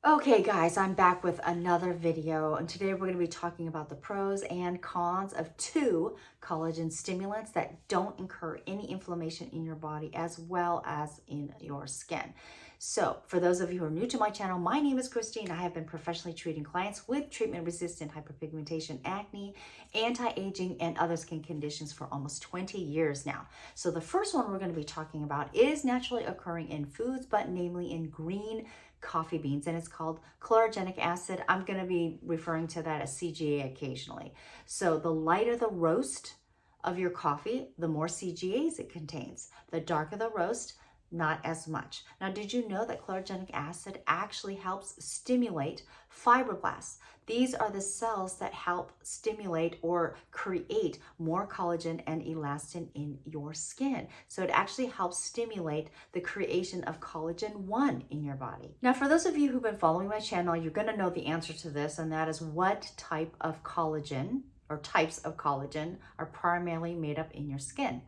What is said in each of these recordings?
Okay guys, I'm back with another video, and today we're going to be talking about the pros and cons of two collagen stimulants that don't incur any inflammation in your body as well as in your skin. So for those of you who are new to my channel, my name is Christy and I have been professionally treating clients with treatment-resistant hyperpigmentation, acne, anti-aging, and other skin conditions for almost 20 years now. So the first one we're going to be talking about is naturally occurring in foods, but namely in green coffee beans, and it's called chlorogenic acid. I'm going to be referring to that as CGA occasionally. So the lighter the roast of your coffee, the more CGAs it contains. The darker the roast, not as much. Now, did you know that chlorogenic acid actually helps stimulate fibroblasts? These are the cells that help stimulate or create more collagen and elastin in your skin. So it actually helps stimulate the creation of collagen 1 in your body. Now, for those of you who've been following my channel, you're going to know the answer to this, and that is what type of collagen or types of collagen are primarily made up in your skin.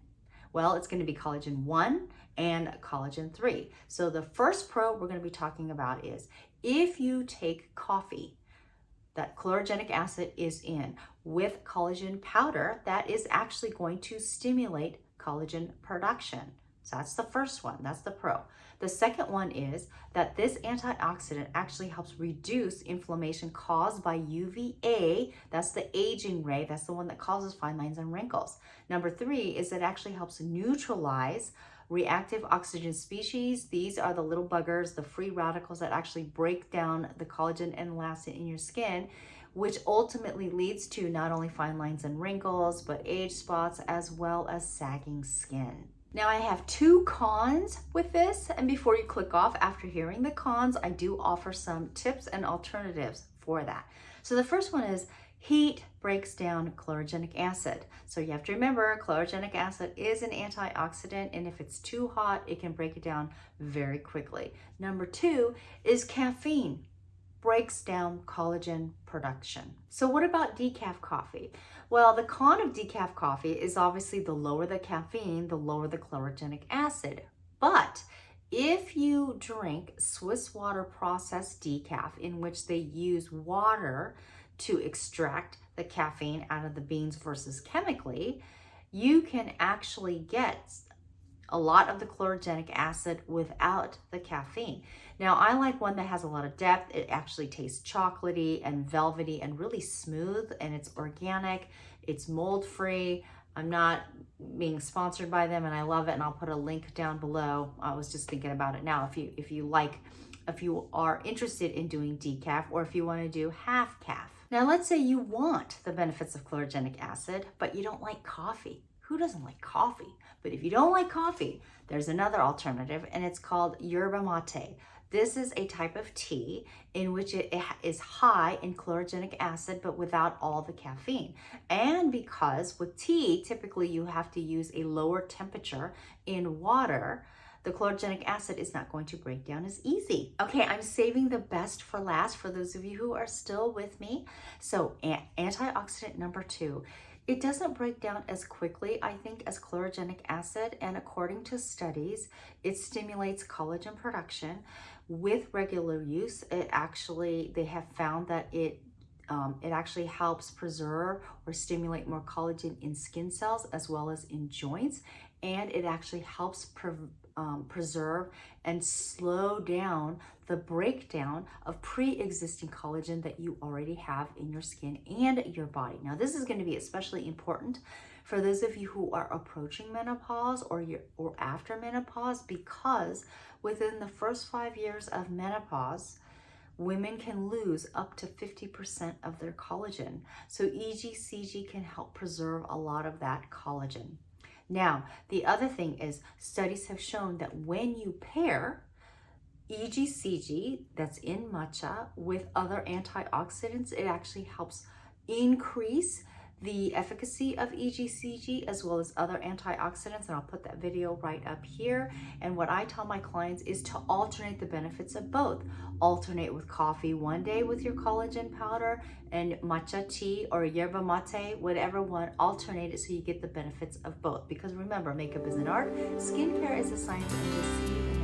Well, it's going to be collagen 1 and collagen 3. So the first pro we're going to be talking about is if you take coffee that chlorogenic acid is in with collagen powder, that is actually going to stimulate collagen production. So that's the first one, that's the pro. The second one is that this antioxidant actually helps reduce inflammation caused by UVA. That's the aging ray, that's the one that causes fine lines and wrinkles. Number 3 is it actually helps neutralize reactive oxygen species. These are the little buggers, the free radicals that actually break down the collagen and elastin in your skin, which ultimately leads to not only fine lines and wrinkles, but age spots as well as sagging skin. Now I have two cons with this, and before you click off after hearing the cons, I do offer some tips and alternatives for that. So the first one is heat breaks down chlorogenic acid. So you have to remember chlorogenic acid is an antioxidant, and if it's too hot, it can break it down very quickly. Number 2 is caffeine breaks down collagen production. So what about decaf coffee? Well, the con of decaf coffee is obviously the lower the caffeine, the lower the chlorogenic acid. But if you drink Swiss water processed decaf, in which they use water to extract the caffeine out of the beans versus chemically, you can actually get a lot of the chlorogenic acid without the caffeine. Now, I like one that has a lot of depth. It actually tastes chocolatey and velvety and really smooth, and it's organic, it's mold-free. I'm not being sponsored by them, and I love it, and I'll put a link down below. I was just thinking about it now. If you are interested in doing decaf, or if you want to do half calf. Now, let's say you want the benefits of chlorogenic acid, but you don't like coffee. Who doesn't like coffee? But if you don't like coffee, there's another alternative, and it's called yerba mate. This is a type of tea in which it is high in chlorogenic acid, but without all the caffeine. And because with tea, typically you have to use a lower temperature in water, the chlorogenic acid is not going to break down as easy. Okay, I'm saving the best for last for those of you who are still with me. So antioxidant number 2. It doesn't break down as quickly, I think, as chlorogenic acid, and according to studies, it stimulates collagen production. With regular use, they have found that it actually helps preserve or stimulate more collagen in skin cells as well as in joints, and it actually helps preserve and slow down the breakdown of pre-existing collagen that you already have in your skin and your body. Now, this is going to be especially important for those of you who are approaching menopause or after menopause, because within the first 5 years of menopause, women can lose up to 50% of their collagen. So EGCG can help preserve a lot of that collagen. Now, the other thing is studies have shown that when you pair EGCG that's in matcha with other antioxidants, it actually helps increase the efficacy of EGCG as well as other antioxidants, and I'll put that video right up here. And what I tell my clients is to alternate the benefits of both. Alternate with coffee one day with your collagen powder and matcha tea or yerba mate, whatever one, alternate it so you get the benefits of both. Because remember, makeup is an art, skincare is a science, and deceive